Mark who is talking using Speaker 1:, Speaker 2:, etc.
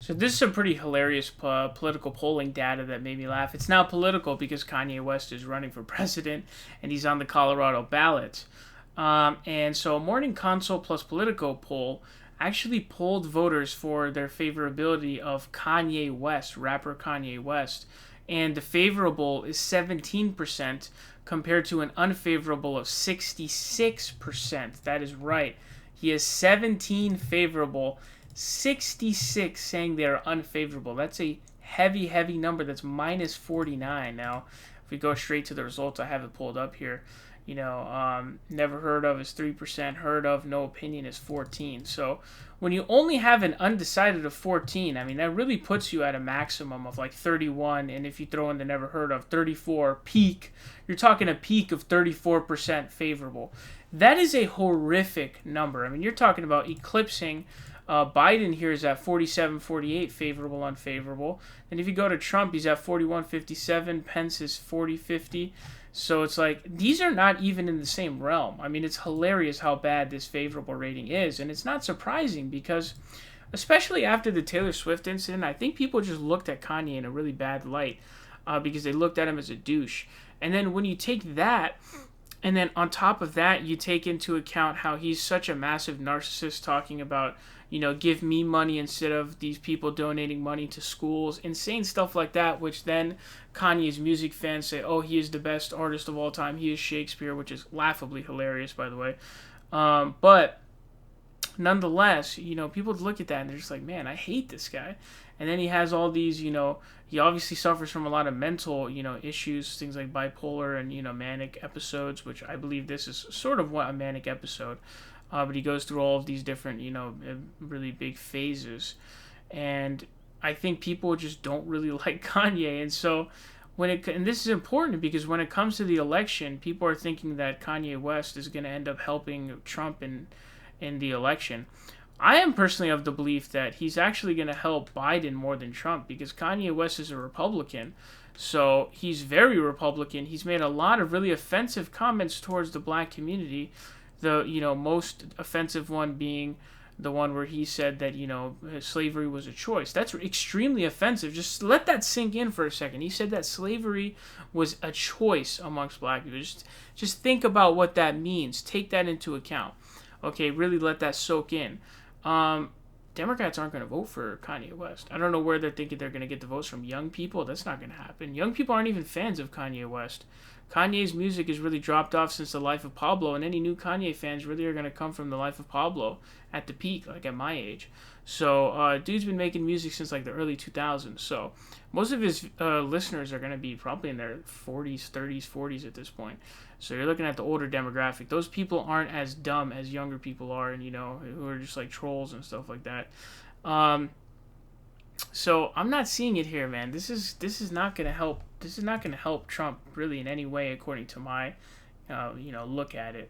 Speaker 1: So this is some pretty hilarious political polling data that made me laugh. It's now political because Kanye West is running for president and he's on the Colorado ballot. And so a Morning Consult plus Politico poll actually polled voters for their favorability of Kanye West, rapper Kanye West. And the favorable is 17% compared to an unfavorable of 66%. That is right. He has 17 favorable, 66 saying they're unfavorable. That's a heavy, heavy number. That's minus 49. Now, if we go straight to the results, I have it pulled up here. Never heard of is 3%, heard of, no opinion is 14. So when you only have an undecided of 14, I mean, that really puts you at a maximum of like 31. And if you throw in the never heard of, 34 peak, you're talking a peak of 34% favorable. That is a horrific number. I mean, you're talking about eclipsing Biden here is at 47-48 favorable, unfavorable. And if you go to Trump, he's at 41-57. Pence is 40-50. So it's like, these are not even in the same realm. I mean, it's hilarious how bad this favorable rating is. And it's not surprising because, especially after the Taylor Swift incident, I think people just looked at Kanye in a really bad light because they looked at him as a douche. And then when you take that, and then on top of that, you take into account how he's such a massive narcissist talking about, give me money instead of these people donating money to schools, insane stuff like that, which then Kanye's music fans say, oh, he is the best artist of all time. He is Shakespeare, which is laughably hilarious, by the way. But nonetheless, people look at that and they're just like, man, I hate this guy. And then he has all these, he obviously suffers from a lot of mental, issues, things like bipolar and, manic episodes, which I believe this is sort of what a manic episode. But he goes through all of these different, really big phases. And I think people just don't really like Kanye. And so and this is important because when it comes to the election, people are thinking that Kanye West is going to end up helping Trump in the election. I am personally of the belief that he's actually going to help Biden more than Trump because Kanye West is a Republican. So he's very Republican. He's made a lot of really offensive comments towards the black community. The most offensive one being the one where he said that slavery was a choice. That's extremely offensive. Just let that sink in for a second. He said that slavery was a choice amongst black people. Just think about what that means. Take that into account. Okay, really let that soak in. Democrats aren't going to vote for Kanye West. I don't know where they're thinking they're going to get the votes from. Young people? That's not going to happen. Young people aren't even fans of Kanye West. Kanye's music has really dropped off since The Life of Pablo, and any new Kanye fans really are going to come from The Life of Pablo at the peak, like at my age. So, dude's been making music since like the early 2000s. So, most of his listeners are going to be probably in their 40s, 30s, 40s at this point. So, you're looking at the older demographic. Those people aren't as dumb as younger people are, and who are just like trolls and stuff like that. So I'm not seeing it here, man. This is not going to help. This is not going to help Trump really in any way, according to my, look at it.